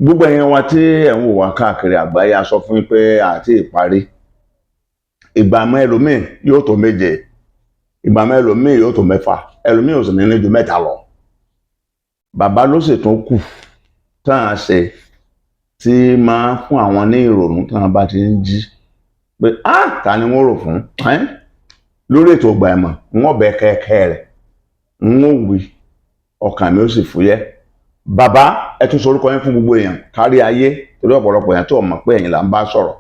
Gbogbo ẹ̀yin wa tí ẹ̀ ń wò wá káàkiri àgbáyé a sọ fún yín pé àti ìparí ìgbà mẹ́lòmíì yóò tó méje, ìgbà mẹ́lòmíì yóò tó mẹ́fà, ẹlòmíì ò sì ní ju mẹ́ta lọ. Bàbá ló sì tún kù tá à ń ṣe tí máa fún àwọn ní ìrònú tí wọ́n bá ti ń jí pé ta ni wọ́n rò fún lórí ètò Ọgbà Ìmọ̀ wọ́n bẹ kẹ́kẹ́ rẹ̀ ń wí ọkàn mi ó sì fúyẹ́. Bàbá ẹ tún sorúkọ yín fún gbogbo èèyàn kárí ayé torí ọ̀pọ̀lọpọ̀ èèyàn tó mọ̀ pé ẹ̀yin là ń bá sọ̀rọ̀.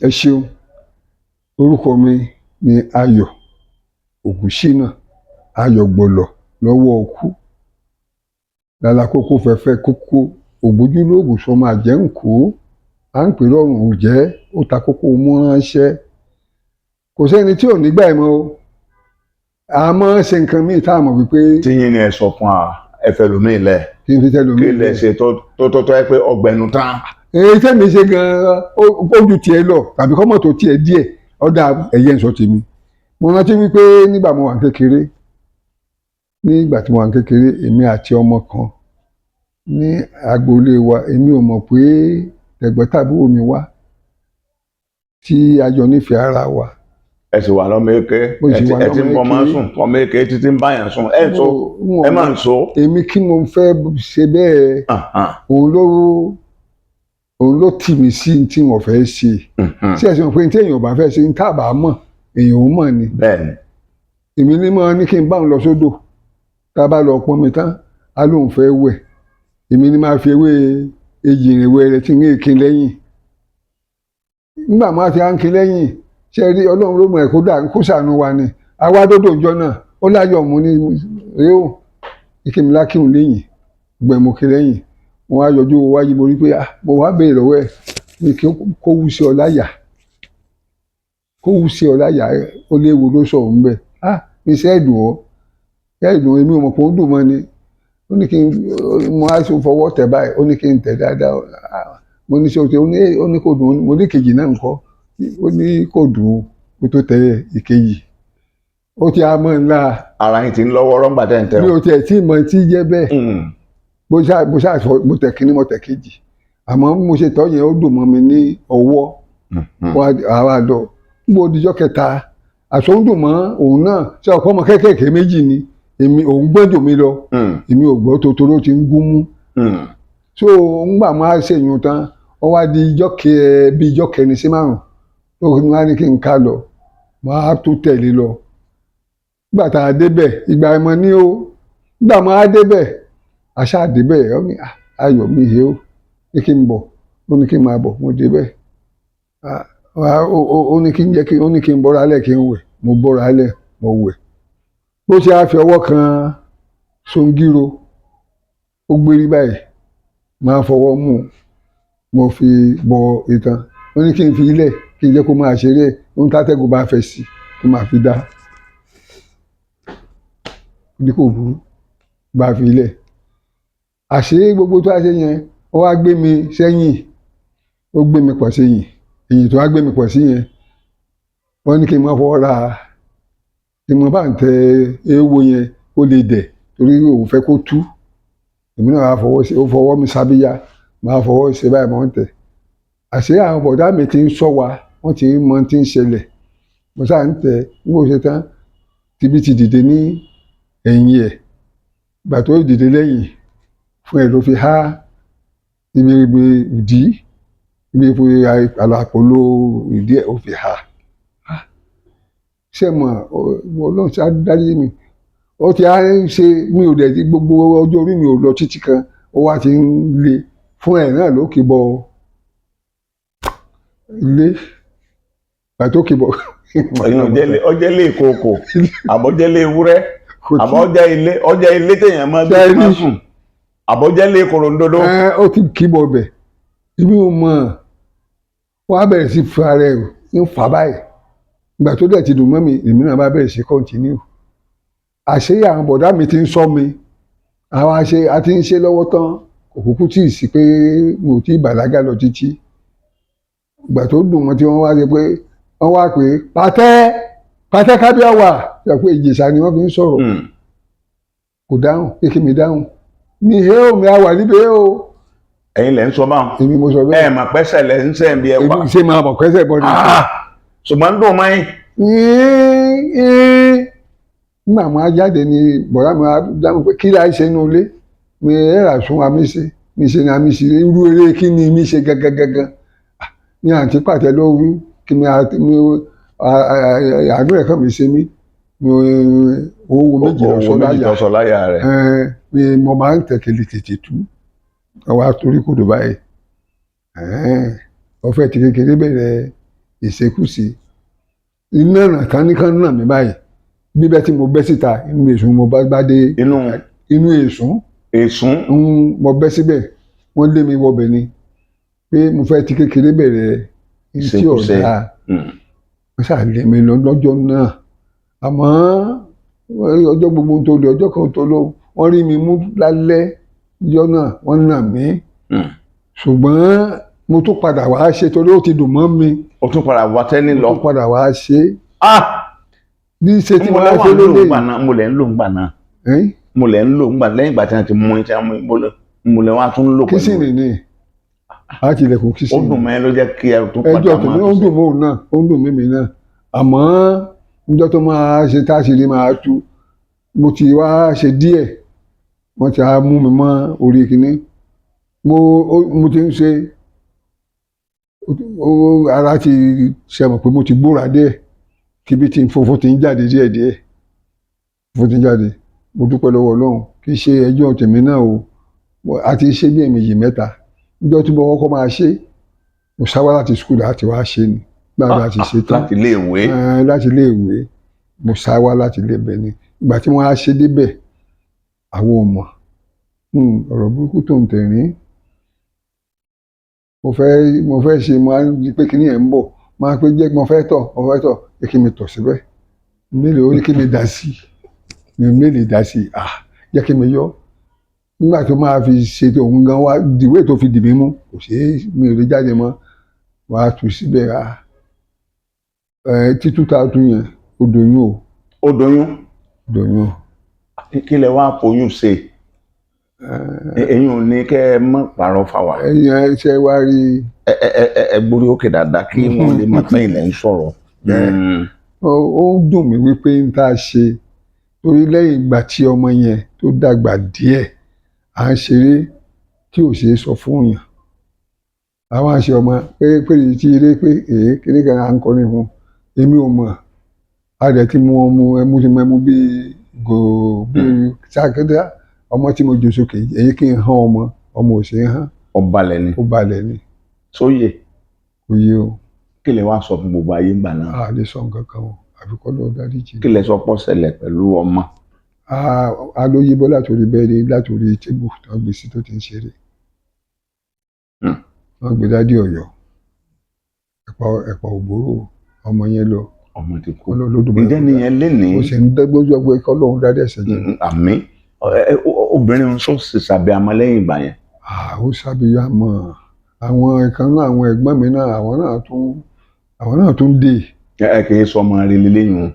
Ẹ ṣeun, orúkọ mi ni Ayọ̀ Ògúnṣínà Ayọ̀gbọ̀lọ̀ lọ́wọ́ ọkú lálàkókò fẹ́fẹ́ kókó ògbójúlóògùn sọmọ àjẹ́ǹkó à ń pè lọ́rùn òjẹ́ ó ta kókó mú ránṣẹ́. Kò sẹ́ni tí ò nígbà ìmọ̀ o, a máa ń ṣe nǹkan míì tá a mọ̀ wípé. Tí yín ni ẹ sọ fún ẹfẹ lómi ilẹ̀ kí n fi tẹ́ lómi kí lẹ ṣe tó ẹ pé ọgbẹnu tán. èyí tẹ́mi ṣe gan-an ó ju tiẹ̀ lọ tàbí kọ́mọ̀ tó tiẹ̀ díẹ̀ ọ̀dà ẹ̀yẹ ń sọ tèmi. Mo rántí wípé nígbà mo wà kékeré èmi àti ọmọ kan ní agboolé wa èmi ò mọ̀ pé tẹ̀gbọ́ntàbúrò mi wá tí a jọ nífẹ̀ẹ́ ara wa. Ẹ sì wà lọ́mọ eke ẹ ti ń bọ́ máa ń sùn ọmọ eke títí ń báyàn sùn ẹ máa ń so. Èmi kí mo fẹ́ ṣe bẹ́ẹ̀ òun ló tì mí sí tí wọ́n fẹ́ ṣe. Ṣé ẹ sì mọ̀ pé tí èèyàn bá fẹ́ ṣe ní tábà mọ̀ èèyàn ò mọ̀ ni. Bẹ́ẹ̀ni. Èmi ní mọ́ ní kí n bá òun lọ sódò tá a bá lọ pọn mi tán á lóun fẹ́ wẹ̀ èmi ní máa fi ewé ejìrìnwẹ̀ rẹ̀ tí ń gé kin lẹ́yìn. Nígbà máa ti á ń kin lẹ́yìn ṣe rí Ọlọ́run ló mọ̀ ẹ̀ kó ṣàánú wa ni àwa dódò ìjọ náà ó láyọ̀ mú ní réò ìkíni lákìhùn lẹ́yìn gbẹ̀mú kin lẹ́yìn wọn á yọjú wáyé mo rí pé mo wá béèrè lọ́wọ́ ẹ̀ pé kó wú sí ọ láyà ó léwu ló sọ òun bẹ́ẹ̀ iṣẹ́ ẹ̀dùn èmi ò mọ̀ pé ó dùn mọ́ ni ó ní kí n mo á ṣe fọwọ́ tẹ̀ báyìí ó ní kí n tẹ̀ dáadáa mo ní ṣe ó ní kò dùn mo ní kejì náà ńkọ́ ó ní kò dùn kó tó tẹ ìkejì ó ti á mọ́ ńlá. Ara yín ti ń lọ́wọ́ rọ́ngbà tẹ̀ ń tẹ̀ ọ́. mi ò tiẹ̀ tí mọ̀ tí jẹ́ bẹ́ẹ̀ mo tẹ̀ kíní mo tẹ̀ kejì àmọ́ mo ṣe tọ́ yẹn ó dùn mọ́ mi ní ọwọ́ àwa àdọ̀ níbo dijọ́ kẹta àṣọ ń dùn mọ́ òun náà ṣe ọ̀pọ̀ ọmọ kékèké méjì ni òun gbọ́dọ̀ mi lọ èmi ò gbọ́ tó toró ti ń gún mú. So ńgbà máa ṣèyún tán ó wá di bí ijọ́ kẹrin sí márùn tó wá ní kí n ká lọ máa tó tẹ̀lé lọ. Nígbà tá a débẹ̀ ìgbà ìmọ̀ ní o nígbà máa débẹ̀ àṣà débẹ̀ ó ní Ayọ̀ mi yé o ní kí n bọ̀ ó ní kí n máa bọ̀ mo débẹ̀ ó ní kí n bọ́ra alẹ́ kí n wẹ̀ mo bọ́ra alẹ́ mo wẹ̀ bó ṣe á fi ọwọ́ kan songiro ó gbérí báyìí máa fọwọ́ mú mo fi bọ ìtàn ó ní kí n fi ilẹ̀ kí n jẹ́ kó máa ṣeré ohun tátẹ́gùn bá fẹ́ sí kó máa fi dá ní kò burú bá fi ilẹ̀ àṣé gbogbo tó a ṣe yẹn ó wá gbé mi sẹ́yìn ó gbé mi pọ̀ sẹ́yìn èyí tó wá gbé mi pọ̀ sí yẹn wọ́n ní kí n máa fọwọ́ ra tí mo bá ń tẹ eéwo yẹn ó lè dẹ̀ torí òun fẹ́ kó tú èmi náà ó fọwọ́ mi sábíyá máa fọwọ́ ṣe báyìí mọ́ ń tẹ̀ àṣé àwọn bọ̀dá mi ti ń sọ wa wọ́n ti mọ ti ń ṣẹlẹ̀ mo sáà ń tẹ̀ nígbà ó ṣe tán tibí ti dìde ní ẹ̀yìn ẹ̀ ìgbà tó dìde lẹ́yìn fún ẹ̀ ló fi há ibi ìdí ibi àlàpòlò ìdí ẹ̀ ó fi há ṣe mọ̀ Ọlọ́run ṣe dárí mi ó ti á ń ṣe mi ò dẹ̀ gbogbo ọjọ́ orí mi ò lọ títí kan ó wá ti ń le fún ẹ̀ náà ló kì bọ ilé ìgbà tó kì bọ. ọjẹ́ lé ìkookò àbọ̀jẹ́ lé ewúrẹ́ àbọ̀jẹ́ ilé téèyàn máa gbé máa sùn àbọ̀jẹ́ lé korondodo. ó ti kì bọ bẹ̀ ibi ò mọ̀ wọ́n á bẹ̀rẹ̀ sí fa rẹ̀ ń fà báyìí ìgbà tó dẹ̀ ti dùn mọ́ mi èmi náà bá bẹ̀rẹ̀ sí kọ́ntínú àṣé àwọn bọ̀dá mi ti ń sọ mi àwọn a ti ń ṣe lọ́wọ́ tán kò kúkú tí ì sí pé mo ti bàlágà lọ títí ìgbà tó dùn mọ́ tí wọ́n wá ṣe pé wọ́n wá pé pàtẹ́ kábíyà wà ṣe pé Ìjẹ̀ṣà ni wọ́n fi ń sọ̀rọ̀ kò dáhùn pé kí mi dáhùn mi hẹ́ omi àwà níbẹ̀ o. ẹ̀yin lẹ ń sọ báwọn. èmi mo sọ bẹ́ẹ̀. ẹ mà pẹ́sẹ̀ lẹ ń sẹ́yìn bí ẹ wà. èmi ṣe máa mọ̀ pẹ́sẹ̀ bọ́ ni. ṣùgbọ́n ń dùn mọ́ yín. nígbà máa jáde ni bọ̀dá mi dáhùn pé kí láì ṣe inú ilé mi ẹ̀rà sún àmì ṣe mi ṣe ni àmì ṣe irú eré kí ni mi ṣe gangan ní àǹtí pàtẹ lórí kí mi àdúrà ẹ̀kọ́ mi ṣe mí owó méjì lọ́sọ láyà rẹ̀. mi mo máa ń tẹ̀kẹ̀lé tètè tú àwa torí kòdò báyìí ọ̀fẹ́ ti kékeré bẹ̀rẹ̀ ìṣekúṣe iná nàkan nìkan náà mi báyìí bíbẹ́ tí mo bẹ́ síta inú èsùn mo bá dé inú èsùn mo bẹ́ síbẹ̀ wọ́n lé mi wọbẹ̀ ni pé mo fẹ́ ti kékeré bẹ̀rẹ̀ tí ọ̀dà wọ́n ṣàlẹ̀ mi lọ́jọ́ náà àmọ́ ọjọ́ gbogbo tó lé ọjọ́ kan tó lọ wọ́n rí mi mú lálẹ́ ọjọ́ náà wọ́n nà mí ṣùgbọ́n mo tún padà wá ṣe torí ó ti dùn mọ́ mi. o tún padà wá tẹ́ni lọ. mo tún padà wá ṣe. bí ṣe tí mo wá ṣe lélẹ̀ yìí. mo lẹ̀ ń lò ń gbà náà. mo lẹ̀ ń lò ń gbà lẹ́yìn ìgbà tí wọ́n ti mú ẹ tí wọ́n mo lẹ̀ wá tún lò pẹ̀lú. kìsìnì ni a ti lẹ̀kùn kìsìnì. ó dùn mọ́ ẹ ló jẹ́ kí ẹ tún padà máa. ẹjọ́ tó ní ó ń dùn mọ́ òun náà ó ń dùn mímí náà àmọ́ níjọ́ tó máa ṣe táṣìírí máa tú mo ti wá ṣe díẹ̀ wọ́n ti mú mi mọ́ orí kìíní mo ti ń ṣe ara ti ṣe mọ̀ pé mo ti gbóra díẹ̀ kíbi tí funfun ti ń jáde díẹ̀díẹ̀ funfun ti ń jáde mo dúpẹ́ lọ́wọ́ Ọlọ́run kì í ṣe ẹjọ́ tèmi náà o a ti ṣe bí èmi yìí mẹ́ta níjọ́ tí mo kọ́kọ́ máa ṣe mo sáwá láti skul láti wá ṣe ni gbàgbà ti ṣe tán láti ilé ìwé láti ilé ìwé mo sáwá láti ilé ibẹ̀ ni ìgbà tí wọ́n á ṣe débẹ̀ àwọn ò mọ̀ ọ̀rọ̀ burúkú tó ń tẹ̀rín mo fẹ́ ṣe mo á di pé kíní ẹ̀ ń bọ̀ máa pé jẹ́ mo fẹ́ tọ̀ pé kí mi tọ̀ síbẹ̀ mélòó ó ní kí mi dá sí mi dá sí jẹ́ kí mi yọ nígbà tó máa fi ṣe òun gan wá dìwé tó fi dì mí mú kò ṣe é mi ò lè jáde mọ́ wàá tù síbẹ̀ títú ta tún yẹn ó doyún o. ó doyún. doyún. kí lẹ wá foyún ṣe. ẹ̀yin ò ní kẹ́ ẹ mọ̀ pààrọ̀ fáwa. ẹ̀yin ṣe wá rí. ẹ gbórí òkè dáadáa kí wọ́n lè mọ̀ pé ilẹ̀ ń sọ̀rọ̀. ó ń dùn mí wípé ń tá a ṣe torí lẹ́yìn ìgbà tí ọmọ yẹn tó dàgbà díẹ̀ à ń ṣeré tí ò ṣeé sọ fún yàn àwọn àṣẹ ọmọ pé tí eré pé kéde kan à ń kọrin fún èmi ò mọ̀ a rẹ̀ tí mo ẹmu ti mọ ẹmu bíi bíi sákẹ́dá ọmọ tí mo jò sókè èyí kí n hán ọmọ ò ṣe é hán. ó balẹ̀ ni. sóyè. kò yé o. kí lẹ wá sọ fún gbogbo ayé ńgbà náà. a lè sọ nǹkan kan o àfikọ́ lọ́ọ́ dárí jì. kí lẹ sọ pọ́ ṣẹlẹ̀ pẹ̀lú ọmọ. a ló yí bọ́ látòrí bẹ́ẹ̀ni látòrí tébù tó ń gbé sí tó ti ń ṣeré. wọ́n gbé dádì Ọ̀yọ́ ẹ̀pà ògbóró ọmọ yẹn lọ. ọmọ ti kú. ǹjẹ́ nìyẹn lé ní. o sì ń dẹ́gbẹ́jọ́ pé kọ́lọ́hún dáadé ẹ̀sẹ̀ jẹ́. àmín. obìnrin sọ sì sàbẹ̀ àmọ́ lẹ́yìn ìgbà yẹn. ó sàbíyá mọ́ àwọn ìkan náà àwọn ẹ̀gbọ́n mi náà àwọn náà tún dé. ẹ kì í sọ ọmọ rẹ lélẹ́yìn o.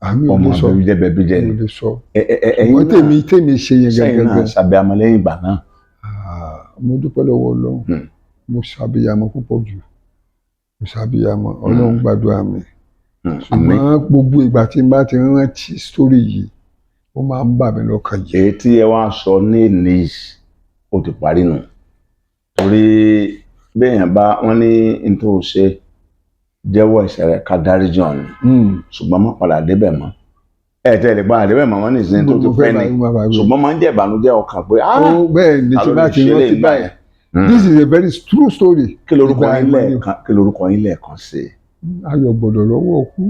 àmì ò ọmọ lè sọ bẹbí jẹ ò ni. lè sọ. ẹ̀yin ṣùgbọ́n tèmi ṣe yẹn sẹ́yìn náà gẹ́gẹ́. sàbẹ̀ àmọ́ lẹ́yìn ìgbà náà. mo dúpẹ́ lọ́wọ́ Ọlọ́run mo ṣàbíyamọ púpọ̀ jù mo ṣàbíyamọ Ọlọ́run gbàdúrà mi. ṣùgbọ́n gbogbo ìgbà tí n bá ti rántí sórí yìí ó máa ń bà mí lọ́kàn jẹ́. èyí tí ẹ wá sọ ní èyí ó ti parí nù torí béèyàn bá wọn ní nítorí ṣe jẹ́wọ́ ẹ̀ṣẹ̀ rẹ̀ ká dáríjì ọ̀hún ṣùgbọ́n má padà débẹ̀ mọ́ tẹ́ lè padà débẹ̀ mọ́ wọn ní ìsinmi tó ti pẹ́ ni ṣùgbọ́n máa ń jẹ́ ìbànújẹ́ ọkàn pé bẹ́ẹ̀ ni tí bá ti rántí báyìí this is a very true story. kí lorúkọ yín lẹ́ẹ̀kan sí i. Ayọ̀ gbọ́dọ̀ lọ́wọ́ òkú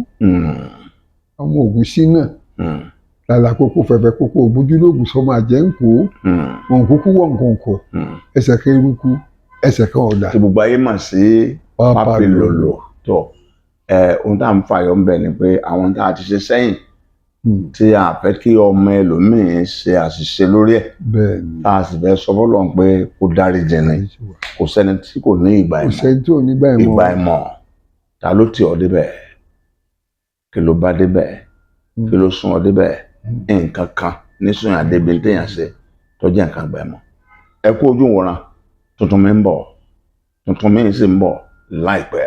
ọmọ ògùn sí náà làlàkókò fẹ̀fẹ̀ kókó ògbójúlógún sọmọ àjẹ́ǹkó wọn kúkú wọ̀ nǹkan kọ̀ ẹsẹ̀ kan eruku ẹsẹ̀ kan ọ̀dà. tí gbogbo ayé mà sí Papilolo tó ohun tá à ń fàyọ ń bẹ ni pé àwọn tá a ti ṣe sẹ́yìn tí a fẹ́ kí ọmọ ẹlòmíín ṣe àṣìṣe lórí ẹ̀ tá a sì fẹ́ sọ fọlọ́n pé kó dáríjì ni kò sẹ́ni tí kò ní ìgbà ìmọ̀ ta ló tì ọ́ débẹ̀ kí ló bá débẹ̀ kí ló sún ọ débẹ̀ nǹkan kan ní sún àdébí téèyàn ṣe tó jẹ́ nǹkan gbà mọ́. ẹ kú ojú wòran tuntun mi ń bọ̀ tuntun mi sì ń bọ̀ láìpẹ́.